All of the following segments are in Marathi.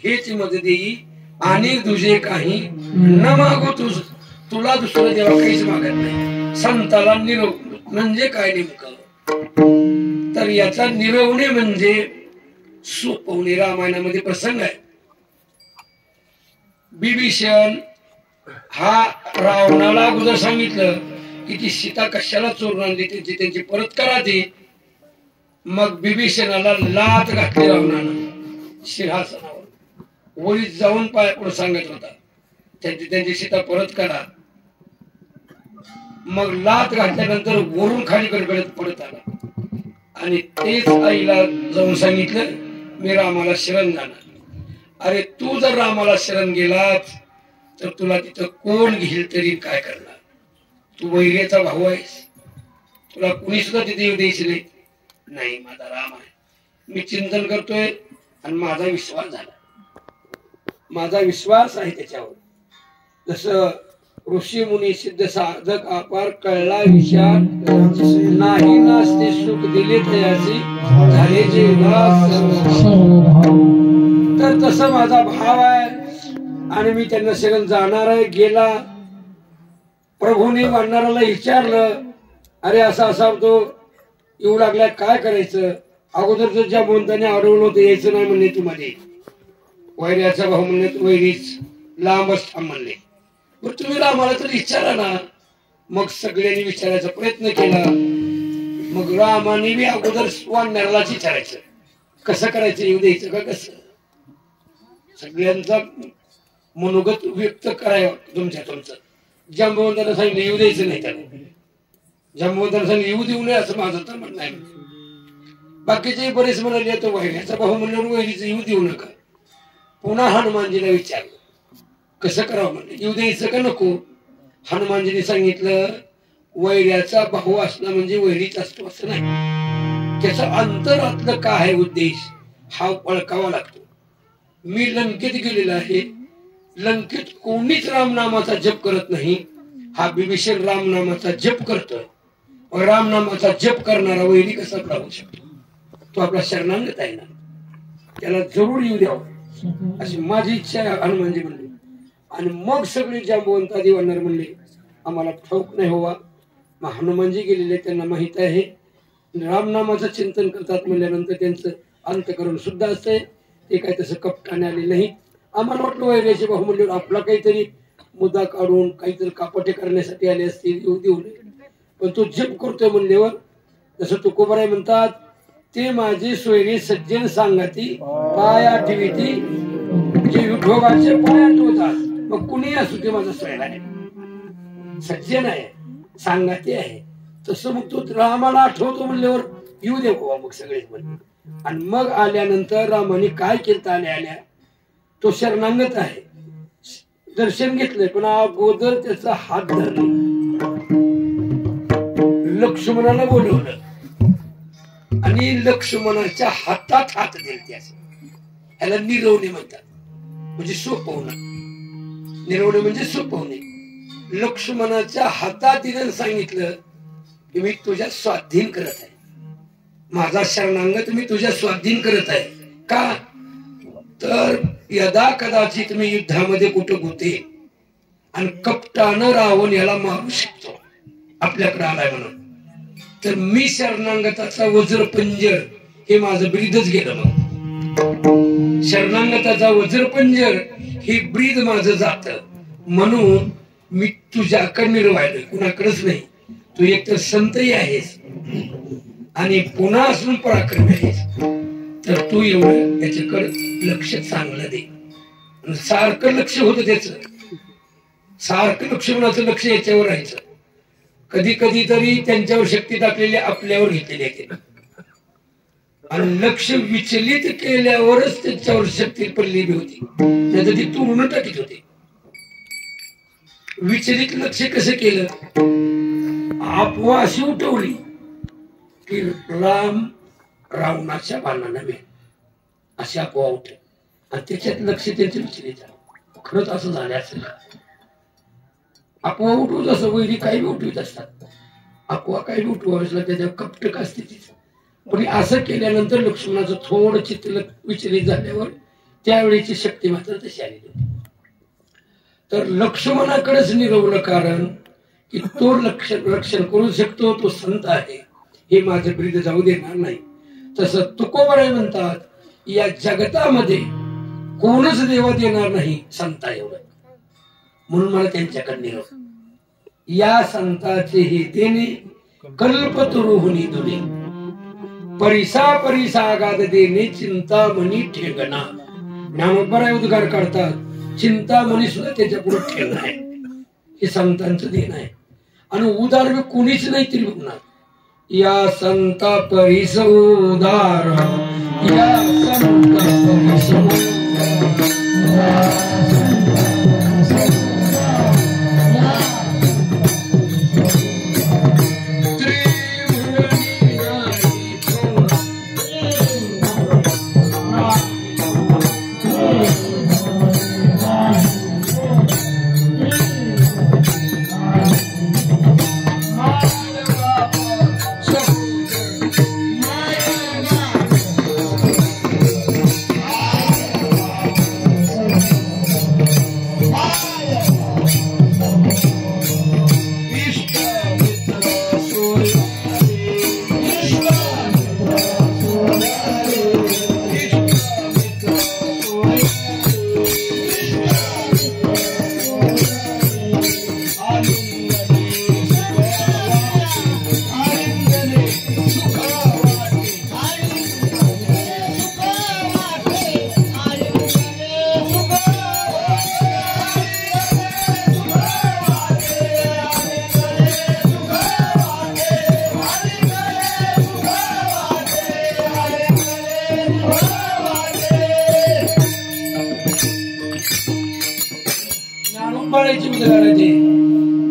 हेच मज देई आणि तुझे काही न मागो तुला दुसरं देवा काहीच मागत नाही. संताला निरव म्हणजे काय नेमकं तर याचा निरवणे म्हणजे सोपवणे. रामायणामध्ये प्रसंग आहे. बिभीषण हा रावणाला अगोदर सांगितलं की ती सीता कशाला चोरून आणली त्यांची परत करा ती. मग बिभीषणाला लाथ घातली रावणानं सिंहासनावर. वळीत जाऊन पाय पुढे सांगत होता त्यांची सीता परत करा. मग लाथ घातल्यानंतर वरून खाली गडगडत पडत आला आणि तेच आईला जाऊन सांगितलं मी रामाला शरण जाणार. अरे तू जर रामाला शरण गेलात तर तुला तिथं कोण घेईल तरी काय करणार. तू वैर्याचा भाऊ आहेस. तुला कुणी सुद्धा तिथे येऊ द्यायचे नाही. माझा राम आहे. मी चिंतन करतोय आणि माझा विश्वास झाला. माझा विश्वास आहे त्याच्यावर. जसं ऋषी मुनी सिद्ध साधक अपार कळला विचार नाही नास्ते सुख दिले तयाचे झाले जे तर तसं माझा भाव आहे आणि मी त्यांना शरण जाणार आहे. गेला प्रभूने वाढणाऱ्याला विचारलं अरे असा असा तो येऊ लागला काय करायचं. अगोदर ज्या बोलताना अडवलं होतं यायचं नाही म्हणले तुम्हाला. वैर्याचा भाऊ म्हणले वैरीच लांबच थांब म्हणले. मग तुम्ही रामाला तर विचारा ना. मग सगळ्यांनी विचारायचा प्रयत्न केला. मग रामाने बी अगोदर वाढणाऱ्यालाच विचारायचं कसं करायचं येऊ द्यायचं का कसं. सगळ्यांचा मनोगत व्यक्त करावं तुमचं. जांबवंताला सांगितलं येऊ द्यायचं नाही. त्याला जांबवंताला सांगितलं येऊ देऊ नये असं माझं तर म्हणणं आहे. बाकीचे बरेच म्हणाले तो वैर्याचा भाऊ म्हणल्यावर वैरीचं येऊ देऊ नका. पुन्हा हनुमानजीला विचारलं कसं करावं म्हणलं येऊ द्यायचं का नको. हनुमानजीने सांगितलं वैर्याचा भाऊ असणं म्हणजे वैरीच असतो असं नाही. त्याचा अंतरातलं काय आहे उद्देश हा ओळखावा लागतो. मी लंकेत गेलेला आहे. लंकेत कोणीच रामनामाचा जप करत नाही. हा बिभीषण रामनामाचा जप करतोय. रामनामाचा जप करणारा वैरी कसा राहू शकतो. तो आपला शरणागत आहे ना. त्याला जरूर येऊ द्यावं अशी माझी इच्छा आहे हनुमानजी म्हणले. आणि मग सगळे जांबवंतादी वाढणार म्हणले आम्हाला ठाऊक नाही हवा. मग हनुमानजी गेलेले त्यांना माहित आहे. रामनामाचं चिंतन करतात म्हणल्यानंतर त्यांचं अंतकरण सुद्धा असतंय. ते काय तसं कपटाने आले नाही. आम्हाला वाटलं वैर्याचे भाऊ म्हणले आपला काहीतरी मुद्दा काढून काहीतरी कापटे करण्यासाठी आले असतील येऊ देऊ नये. पण तो जप करतोय म्हणल्यावर जसं तुकोबाराय म्हणतात ते माझे सोयरे सज्जन सांगती पाया ठेवीती जे विठोबाचे पाय आठवतात. मग कुणी असू ते माझा सोयरा आहे सज्जन आहे सांगती आहे. तसं मग तो रामाला आठवतो म्हणल्यावर येऊ दे बाबा मग सगळेच म्हणले. आणि मग आल्यानंतर रामाने काय केलं आल्या तो शरणागत आहे. दर्शन घेतलंय पण अगोदर त्याचा हात धरला. लक्ष्मणाला बोलवलं आणि लक्ष्मणाच्या हातात हात दिले. ह्याला निरवणे म्हणतात. म्हणजे सोपवणं. निरवणे म्हणजे सोपवणे. लक्ष्मणाच्या हातात दिलं सांगितलं की मी तुझ्या स्वाधीन करत आहे. माझा शरणागत मी तुझ्या स्वाधीन करत आहे. का तर यदा कदाचित मी युद्धामध्ये कुठं होते आणि कपटानं रावण याला मारू शकतो आपल्याकडे आलाय म्हणून तर मी शरणागताचा वज्रपंजर हे माझं ब्रीदच गेलं. मग शरणागताचा वज्रपंजर हे ब्रीद माझं जात म्हणून मी तुझ्याकडे निर्वायलोय कुणाकडेच नाही. तू एकतर संतही आहेस आणि पुन्हा असून पराक्रमी आहेस. तर तू एवढं त्याच्याकडे लक्ष चांगलं दे. सारखं लक्ष होतं त्याच. सारखं लक्ष्मणाचं लक्ष याच्यावर राहायचं. कधी कधी तरी त्यांच्यावर शक्ती टाकलेली आपल्यावर घेतलेली आहे. आणि लक्ष विचलित केल्यावरच त्याच्यावर शक्ती पडलेली होती. नाही तर ती तोडून टाकीत होते. विचलित लक्ष कसं केलं. अफवा अशी उठवली की राम रावणाच्या बाणाला मिळेल अशी अफवा उठली आणि त्याच्यात लक्ष त्यांचं विचलित झालं. खरंच असं झालं असेल. अफवा उठवत असं वैरी काही बी उठवीत असतात. अफवा काही बी उठवावीच लागते. त्याच्यावर कपटक असते तीच. पण असं केल्यानंतर लक्ष्मणाचं थोडं चित्त विचलित झाल्यावर त्यावेळेची शक्ती मात्र तशी आलेली होती. तर लक्ष्मणाकडेच निरवलं, कारण की तो रक्षण करू शकतो, तो संत आहे, हे माझं ब्रीद जाऊ देणार नाही. तसं तुकोबराय म्हणतात, या जगतामध्ये कोणच देवा देणार नाही संता एवढं, म्हणून मला त्यांच्याकडे निरव. या संताचे हे देणे कल्पतरुहुनी दुने, परिसा परिसा गाद देणे चिंतामणी ठेंगणा. ज्ञानोबराय उद्गार काढतात, चिंतामणी सुद्धा त्याच्या पुढे ठेवणं आहे, हे संतांचं देणं आहे. आणि उदार कोणीच नाही तरी बघणार. या संता परिस उदार, या संता परिस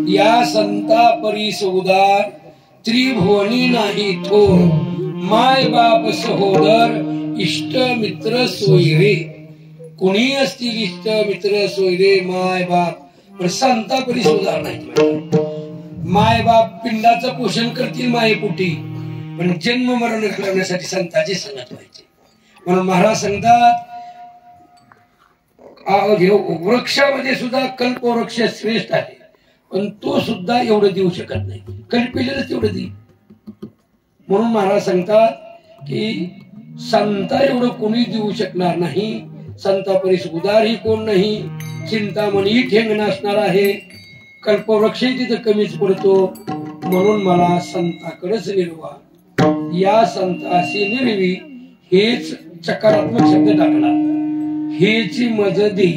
या संता परीस उदार, त्रिभुवनी नाही थोर, माय बाप सहोदर इष्ट मित्र सोयरे. कुणी असतील इष्ट मित्र सोयरे, माय बाप, पण संता परीस उदार नाही. माय बाप पिंडाचं पोषण करतील मायेपोटी, पण जन्म मरण घालवण्यासाठी संताची संगत व्हायची. म्हणून महाराज सांगतात, वृक्षामध्ये सुद्धा कल्पवृक्ष श्रेष्ठ आहे, पण तो सुद्धा एवढं देऊ शकत नाही, कल्पिलेलंच तेवढं देईल. म्हणून महाराज सांगतात की संता एवढं कोणी देऊ शकणार नाही. संता परीस उदारही कोण नाही, चिंतामणी ठेंगण असणार आहे, कल्पवृक्ष तिथं कमीच पडतो. म्हणून मला संताकडेच निर्वा, या संताशी निर्वी, हेच सकारात्मक शब्द टाकला. हेची मज दे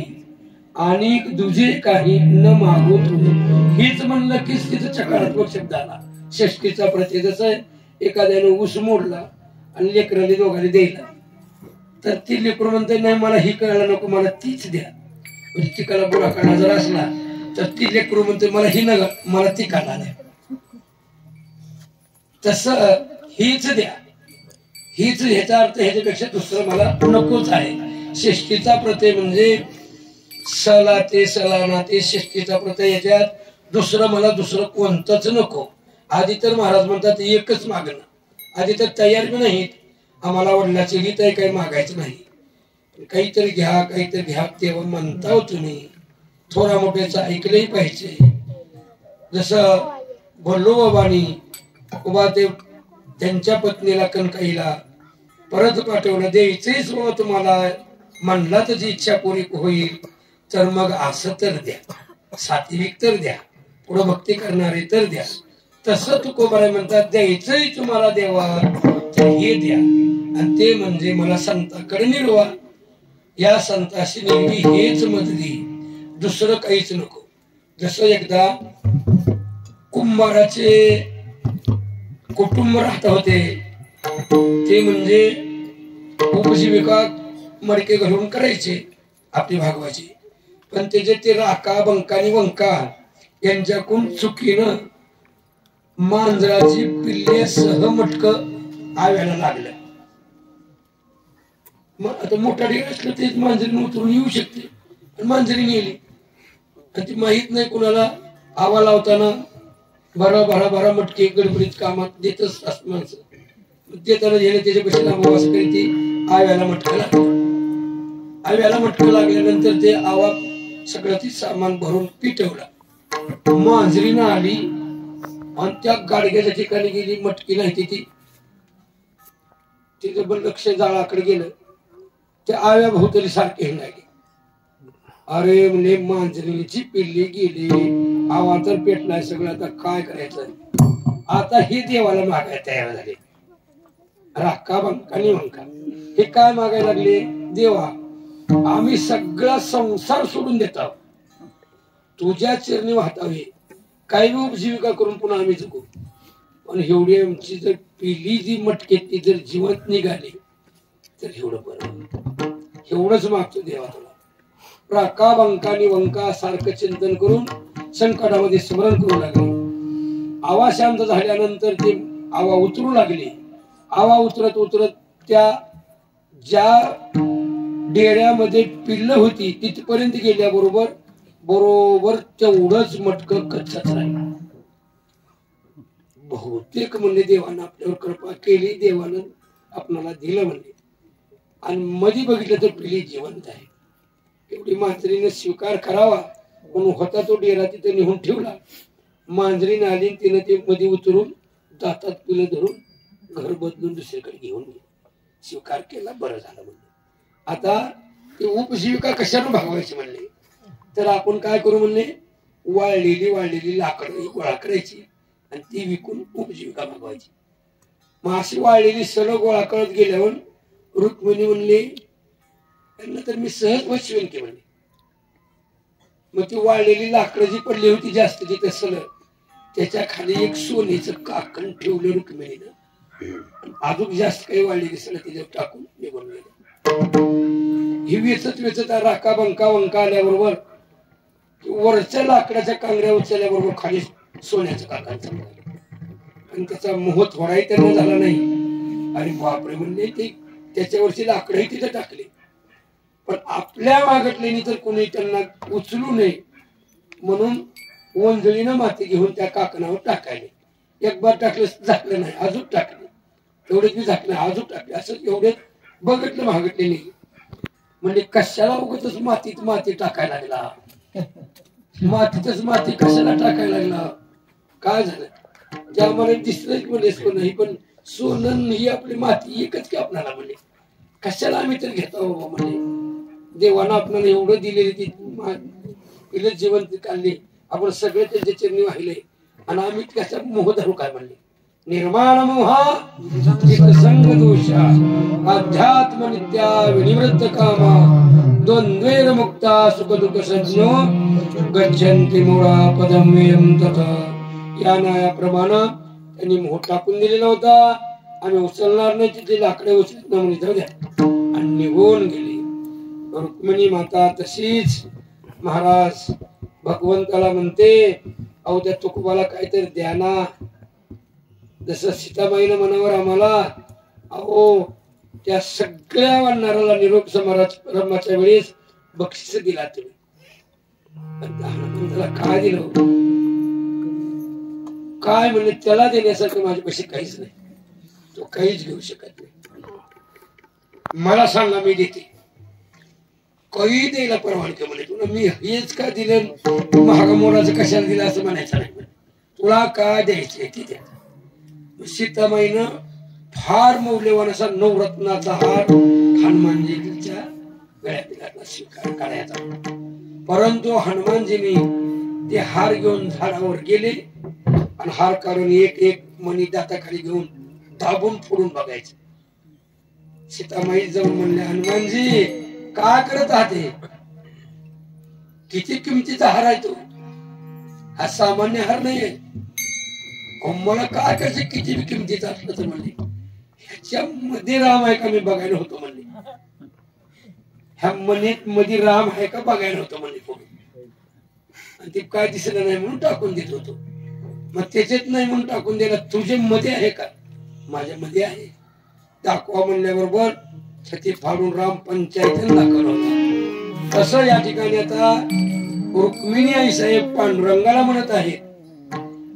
आणि दुजे काही न मागू तुझे, हेच म्हणलं की तिथं सकारात्मक शब्द आला. षष्टीचा प्रत्यय जसं एखाद्याने ऊस मोडला आणि लेकराला दोघांनी द्यायला, तर ती लेकरू म्हणते नाही मला ही कळायला नको, मला तीच द्या. म्हणजे तिकाला बुडाखाना जर असला तर ती लेकरू म्हणते मला ही नका, मला ती काढा नाही. तसं हीच द्या, हीच, ह्याचा अर्थ ह्याच्यापेक्षा दुसरं मला नकोच आहे. षष्टीचा प्रत्यय म्हणजे सला ते सलाना ते षष्टीचा प्रत्यय, याच्यात दुसरं मला दुसरं कोणतंच नको. आधी तर महाराज म्हणतात एकच मागणं, आधी तर तयार बी नाहीत, आम्हाला वडिलाची गीत आहे, काही मागायचं नाही, काहीतरी घ्या काहीतरी घ्या तेव्हा म्हणता हो तुम्ही. थोडा मोठ्याचं ऐकलंही पाहिजे. जसं भल्लो बाबांनी उभा ते त्यांच्या पत्नीला कणकाईला परत पाठवलं, द्यायचंच बाबा तुम्हाला, म्हणला त्याची इच्छा पुरी होईल, तर मग असं तर द्या, सात्विक तर द्या, पुढं भक्ती करणारे तर द्या. तसं तुकोबाराय म्हणतात, द्यायचंही तुम्हाला देवा तर हे द्या, आणि ते म्हणजे मला संताकडे निर्वा. या संताशी निर्वी हेच मदली, दुसरं काहीच नको. जसं एकदा कुंभाराचे कुटुंब राहत होते, ते म्हणजे उपजीविका मडके घालून करायचे आपली भागवाची, पण त्याचे ते राका बंकानी वंका यांच्याकडून चुकीनं मांजराची पिल्ल्यासह मटक आव्याला लागलं. मग आता मोठा ढेर असलं तेच मांजरीने उतरून येऊ शकते, पण मांजरी नेली आणि ती माहित नाही कुणाला. आवा लावताना भरा भरा भरा मटके गडबडीत कामात देतच असत माणसं, देताना त्याच्या पेक्षा लांबवास करी ती आव्याला मटका लागला. आव्याला मटकं लागल्यानंतर ते आवा सगळं ते सामान भरून पिटवला. मांजरीनं आली आणि त्या गाडग्याच्या ठिकाणी गेली. मटकी नाही ती तिचं पण लक्ष जाळाकडे गेलं. त्या आव्या भोवतरी सारखे हे लागले. अरे म्हणजे मांजरीची पिल्ली गेली, आवा तर पेटलाय सगळं, आता काय करायचं. आता हे देवाला मागायला तयार झाले. राखा बंकानी वंका हे काय मागायला लागले. देवा आम्ही सगळा संसार सोडून देत आहोत, तुझ्या चरणी वाहतावे, काही उपजीविका करून पुन्हा आम्ही जगू. पण एवढी आमची जर पिली जी मटकेत ती जर जिवंत निघाली तर एवढं बरं. एवढंच मागतो देवा तुला. राका बंकानी वंका सारखं चिंतन करून संकटामध्ये स्मरण करू लागले. आवा शांत झाल्यानंतर ते आवा उतरू लागले. आवा उतरत उतरत त्या ज्या डेऱ्यामध्ये पिल्ल होती तिथपर्यंत गेल्याबरोबर बरोबर तेवढंच मटकं कच्चच राहिलं. बहुतेक म्हणले देवानं आपल्यावर कृपा केली, देवानं आपणाला दिलं म्हणले. आणि मध्ये बघितलं तर पिली जिवंत आहे. एवढी मांजरीने स्वीकार करावा म्हणून होता तो डेरा तिथे नेऊन ठेवला. मांजरीने आली, तिने ते मध्ये उतरून दातात पिलं धरून घर बदलून दुसरीकडे घेऊन गेली. स्वीकार केला, बरं झालं म्हणले. आता ते उपजीविका कशाने भागवायची म्हणले तर आपण काय करू म्हणले, वाळलेली लाकडं गोळा करायची आणि ती विकून उपजीविका भागवायची. मग अशी वाळलेली सगळं गोळा करत गेल्यावर रुक्मिणी म्हणले त्यांना तर मी सहज वचवेन की म्हणले. मग ती वाळलेली लाकडं जी पडली होती जास्त तिथे सलग त्याच्या खाली एक सोन्याचं काकण ठेवलं रुक्मिणीनं. अजून जास्त काही वाळलेली सलग तिच्यावर टाकून निघून गेलं. ही वेचत राका बंका वंका आल्याबरोबर वरच्या लाकडाच्या कांगऱ्या उचलल्याबरोबर खाली सोन्याचं काकण चमकलं आणि त्याचा मोह थोडाही त्यांना झाला नाही. अरे बापरे म्हणले ते त्याच्यावरची लाकडंही तिथे टाकले. पण आपल्या मागटलेनी तर कोणी त्यांना उचलू नये म्हणून वंजळीनं माती घेऊन त्या काकणावर टाकायले. एक बार टाकलं झाकलं नाही, अजून टाकले, एवढेच मी झाकलं अजून टाकले, असं एवढे बघितलं मागटलेनी. म्हणजे कशाला उगतच माती टाकायला लागला, मातीतच माती कशाला टाकायला लागला, काय झालं त्या मला दिसलंच म्हणजे नाही. पण सोनं ही आपली माती एकच की आपल्याला म्हणजे कशाला आम्ही तर घेतो म्हणजे. देवानं आपल्याला एवढं दिलेली ती जिवंत काढली, आपण सगळे त्यांच्या चरणी वाहिले आणि आम्ही त्याचा मोह धरू काय म्हणले. निर्माण मोहा संग दोषा अध्यात्म नित्या विनिवृत्त कामा द्वंद्वेर मुक्ता सुख दुःख संज्ञो गच्छन्ति मूढा पदं व्ययं तथा. या न्यायाप्रमाणे त्यांनी मोह टाकून दिलेला होता. आम्ही उचलणार नाही, तिथे लाकडे उचलत ना म्हणून जाऊ द्या आणि निघून गेले. रुक्मिणी माता तशीच महाराज भगवंताला म्हणते, अहो त्या तुकोबाला काहीतरी द्या ना. जसं सीताबाईनं मनावर आम्हाला अहो त्या सगळ्या वानराला निरोप समारंभाच्या वेळेस बक्षीस दिला तुम्ही, त्याला काय दिलं काय म्हणले त्याला देण्यासारखं माझ्यापाशी काहीच नाही, तो काहीच घेऊ शकत नाही. मला सांगा मी देते, काही द्यायला परवानगी म्हणे. तुला मी हेच का दिलं, महाग मोराचं कशाला दिलं असं म्हणायचं नाही. तुला काय द्यायचं ते द्या. सीतामाईनं फार मौल्यवान असा नवरत्नाचा हार हनुमानजीच्या गळ्यात स्वीकार करायचा. परंतु हनुमानजीने ते हार घेऊन झाडावर गेले आणि हार काढून एक एक मणी दाताखाली घेऊन दाबून फोडून बघायचं. सीतामाई जाऊन म्हणले, हनुमानजी काय करत आहात, किती किमतीचा हार आहे तो, हा सामान्य हार नाहीये. मला काय करायचं किती किमतीचा असलं तर म्हणले, ह्याच्यामध्ये राम आहे का मी बघायला होतो म्हणले, ह्या मनीत मध्ये राम आहे का बघायला होतो म्हणले फोडून. आणि ते काय दिसलं नाही म्हणून टाकून देत होतो. मग त्याच्यात नाही म्हणून टाकून दिला. तुझ्या मध्ये आहे का, माझ्या मध्ये आहे, दाखवा म्हणल्याबरोबर छती फाडून राम पंचायत दाखवला होता. तसं या ठिकाणी आता रुक्मिणी आई साहेब पांडुरंगाला म्हणत आहे,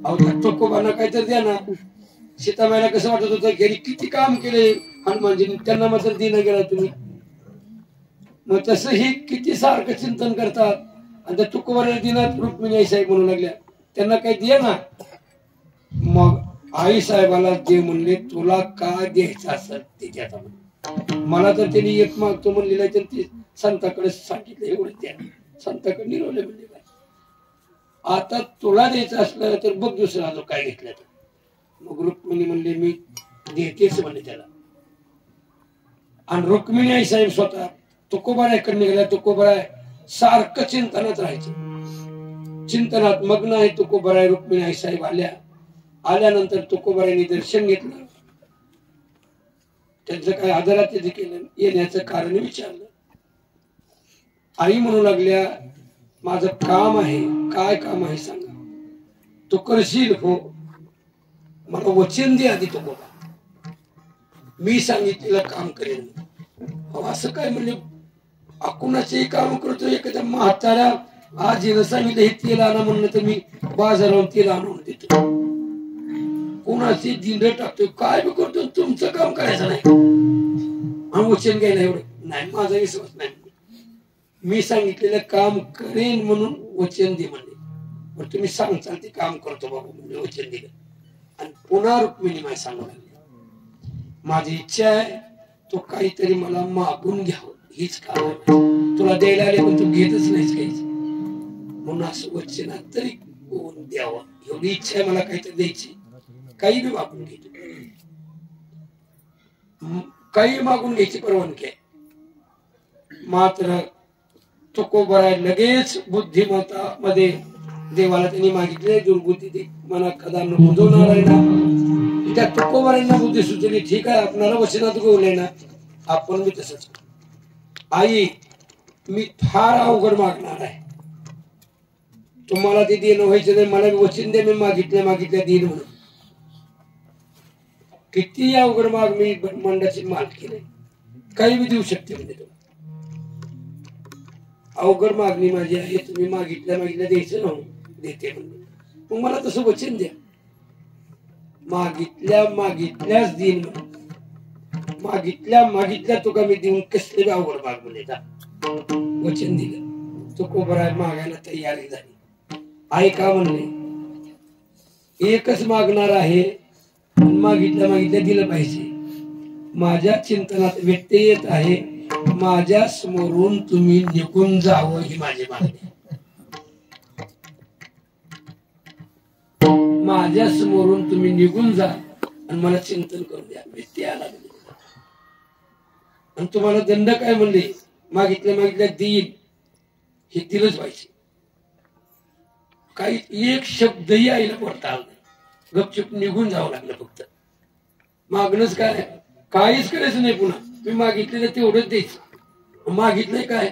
अहो त्या तुकोबांना काहीतरी द्या ना. सीताबाईला कसं वाटत होतं, घरी किती काम केले हनुमानजीने, त्यांना मात्र देणं गेला तुम्ही. मग तसं ही किती सारखं चिंतन करतात. आणि त्या तुकोबाऱ्या दिनात रुक्मिणी आई साहेब म्हणू लागल्या, त्यांना काही दे ना. मग आई साहेबाला जे म्हणले, तुला काय द्यायचं असं ते द्या. मला तर त्यांनी एक मागतो म्हणलेला आहे, तर ते संताकडे सांगितलं एवढं द्या. संताकडे निरवले म्हणले, आता तुला द्यायचं असलं तर बघ दुसरा जो काय घेतलं तर. मग रुक्मिणी म्हणले, मी देतेच म्हणले त्याला. आणि रुक्मिणी आई साहेब स्वतः तुकोबाराकडे निघाल्या. तुकोबाराय सारखं चिंतनात राहायचं, चिंतनात मग्न आहे तुकोबाराय. रुक्मिणी आई साहेब आल्यानंतर तुकोबारायांनी दर्शन घेतलं. त्यांचं काय आदरातिथ्य केलं, येण्याचं कारण विचारलं. आई म्हणू लागल्या, माझं काम आहे. काय काम आहे सांगा. तू करशील हो, मला वचन दे आधी तुकोबा, मी सांगितलेलं काम करेन. असं काय म्हणजे कुणाचेही काम करतो. एखाद्या म्हाताऱ्या आजीनं सांगितलं हे तेल आणा म्हणलं तर मी बाजारावरून तेल आणून देतो. कोणाचे दिंड टाकतो, काय बी करतो. तुमचं काम करायचं नाही आणि वचन घ्यायला एवढं नाही, माझा विश्वास नाही. मी सांगितलेलं काम करेन म्हणून वचन दे म्हणले. पण तुम्ही सांगचाल ते काम करतो बाबा म्हणजे वचन दिलं. आणि पुन्हा रुक्मिणी माय सांगू लागली, माझी इच्छा आहे तो काहीतरी मला मागून घ्यावं, हीच काम आहे. तुला द्यायला आले पण तू घेतच नाहीस काहीच, म्हणून असं वचनात तरी द्यावं एवढी इच्छा आहे मला. काहीतरी द्यायची, काही बी मागून घ्यायची, काही मागून घ्यायची परवानगी आहे. मात्र तुकोबाराय लगेच बुद्धिमत्ता मध्ये देवाला त्यांनी मागितले, दुर्बुद्धी दे मना कदा न बुजवणार आहे ना. त्या तुकोबारायांना बुद्धी सुचली, ठीक आहे आपणाला वचनात गोवले ना, आपण मी तसंच. आई मी फार अवघड मागणार आहे, तुम्हाला ते देणं व्हायचं नाही. मला वचन दे, मी मागितल्या देईन म्हणून. किती अवघड माग, मी ब्रह्मांडाची मालकी नाही, काही बी देऊ शकते म्हणजे तुला. अवघड मागणी माझी आहे, तुम्ही मागितल्या द्यायचं ना, देते म्हणून. मग मला तसं वचन द्या, मागितल्याच देईन म्हणून. मागितल्या तुका मी देऊन कसले अवघड माग म्हणजे वचन दिलं. तुकोबाराय मागायला तयारी झाली. आई का म्हणले, एकच मागणार आहे, मागितल्या दिलं पाहिजे. माझ्या चिंतनात व्यत्यय येत आहे, माझ्या समोरून तुम्ही निघून जावं ही माझी मागणी. माझ्या समोरून तुम्ही निघून जा आणि मला चिंतन करू द्या. व्यत्यय आला आणि तुम्हाला दंड काय म्हणले, मागितल्या देईल, हे दिलंच पाहिजे. काही एक शब्दही आईला बोलता आला नाही, गपचूप निघून जावं लागलं. फक्त मागणंच काय, काहीच करायचं नाही. पुन्हा मी मागितलेलं तेवढंच द्यायचं. मागितलंय काय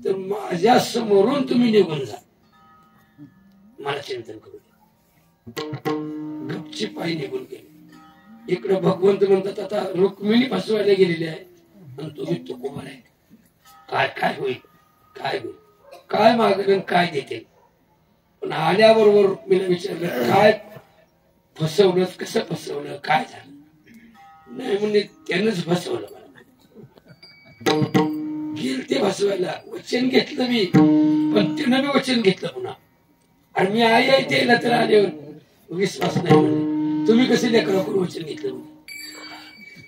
तर माझ्या समोरून तुम्ही निघून जा, मला चिंतन करू द्या. गपची पायी निघून गेले. इकडे भगवंत म्हणतात, आता रुक्मिणी फसवायला गेलेली आहे आणि तुम्ही तुकोबार आहे. काय होईल, काय मागणं काय देते. पण आल्याबरोबर रुक्मिणीला विचारलं, काय फसवलं, कसं फसवलं, काय झालं. नाही म्हणजे त्यानंच फसवलं मला. गेल ते फसवायला, वचन घेतलं मी, पण त्यानं मी वचन घेतलं पुन्हा. आणि मी आई त्याला तर आल्यावर विश्वास नाही म्हणले. तुम्ही कसे लेकराकडून वचन घेतलं,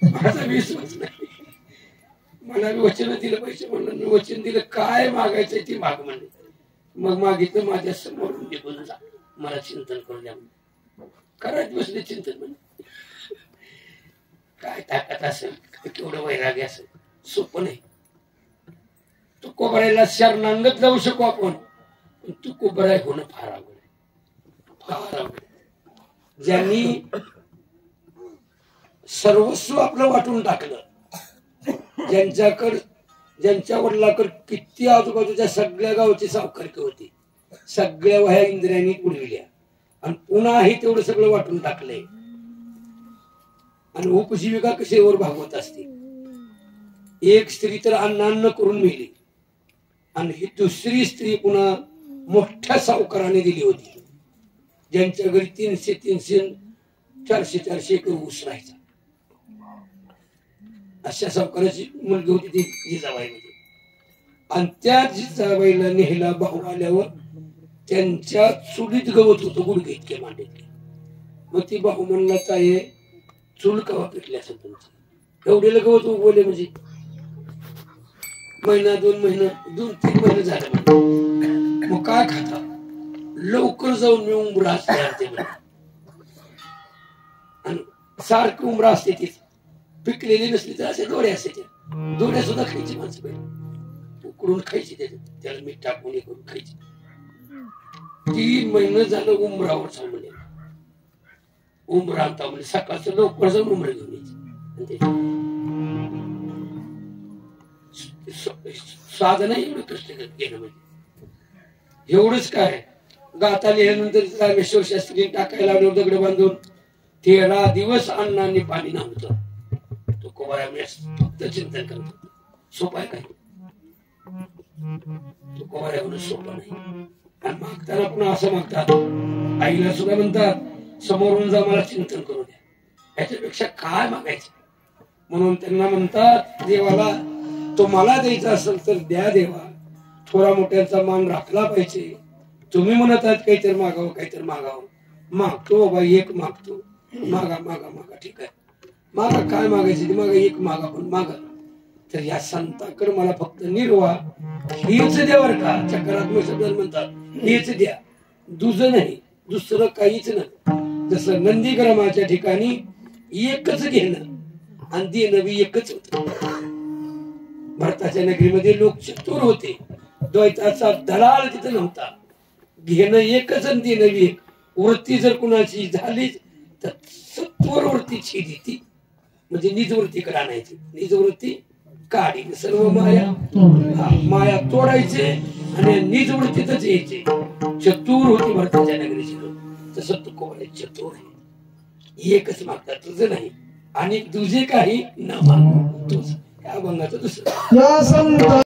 माझा विश्वास नाही. मला वचन दिलं पाहिजे म्हणलं, मी वचन दिलं. काय मागायचंय ते माग म्हणले. मग मागितलं, माझ्या समोरून निघून जा, मला चिंतन करू द्या. करायचं बसले चिंतन म्हणजे काय ताकद असेल, केवढं वैराग्य असेल, सोपं नाही. तुकोबारायला शरणांगत जाऊ शकू आपण, पण तुकोबाराय होणं फार अवघड आहे, फार अवघड. ज्यांनी सर्वस्व आपलं वाटून टाकलं, ज्यांच्या वडिलाकडे किती आजूबाजूच्या सगळ्या गावची सावकारकी होती, सगळ्या वह्या इंद्रियांनी उडविल्या आणि पुन्हाही तेवढं सगळं वाटून टाकलंय. आणि उपजीविका कशावर भागवत असते. एक स्त्री तर अन्न करून मिळली आणि ही दुसरी स्त्री पुन्हा मोठ्या सावकाराने दिली होती, ज्यांच्या घरी 300 400 एकर ऊस राहायचा. अशा सावकाराची मुलगी होती ती जिजाबाई. म्हणजे आणि त्या जिजाबाईला नेहला भाऊ आल्यावर त्यांच्या चुलीत गवत होतं गुडघे इतके मांडीतले. मग ती भाऊ म्हणला ताई चूल कवा पिटली असं तुमचं एवढे गवत उगवले म्हणजे महिना 2 महिना 2-3 महिने झाले म्हणजे मग काय खाता लवकर जाऊन मी उंबरा असते आणि सारखं उंबरा असते तीच पिकलेली नसली तर असे दोडे असायचे दोड्या सुद्धा खायची माणसं पहिले उकडून खायची त्याला मीठ टाकून हे करून खायची. 3 महिने झालं उंबरावर सांभाळले उंबरा आणता म्हणजे सकाळचं लवकर जाऊन उंबरा घेऊन यायचे. साधन एवढं कष्ट केलं म्हणजे एवढंच काय गाता लिहिल्यानंतर रामेश्वर शास्त्री टाकायला लावलं दगड बांधून 13 दिवस अन्नाने पाणी नव्हतं. तो कोबाया फक्त चिंतन करत होता. सोपा आहे काय तो कोबाया एवढं सोपं नाही. आणि मागताना पुन्हा असं मागतात आईला सुद्धा म्हणतात समोरून जा मला चिंतन करू द्या याच्यापेक्षा काय मागायचं म्हणून त्यांना म्हणतात देवाला तो मला द्यायचा असेल तर द्या देवा थोडा मोठ्यांचा मान राखला पाहिजे. तुम्ही म्हणत आहात काहीतरी मागावं मागतो बाबा एक मागतो मागा मागा मागा ठीक आहे मागा काय मागायचं ते मागा एक मागा पण मागा. तर या संताकडे मला फक्त निर्वा हेच द्या बरं का चक्रात्मक शब्द म्हणतात हेच द्या दुसरं नाही दुसरं काहीच नाही. जसं नंदीग्रामाच्या ठिकाणी एकच घेणं आणि देणं बी एकच होत. भारताच्या नगरीमध्ये लोक चतुर होते द्वैताचा दलाल तिथे नव्हता. घेणं एकच आणि देणं बी एक. वृत्ती जर कुणाची झाली तर सत्वर वृत्ती छेदी ती म्हणजे निजवृत्तीकडे आणायची. निजवृत्ती काढी सर्व माया तोडायचे आणि निजवृत्तीतच यायचे. चतुर होती भारताच्या नगरीची लोक. तसं तू कोण चतुर आहे एकच मागतात तुझं नाही आणि तुझे काही न माग तुझ या अभंगाचं दुसरं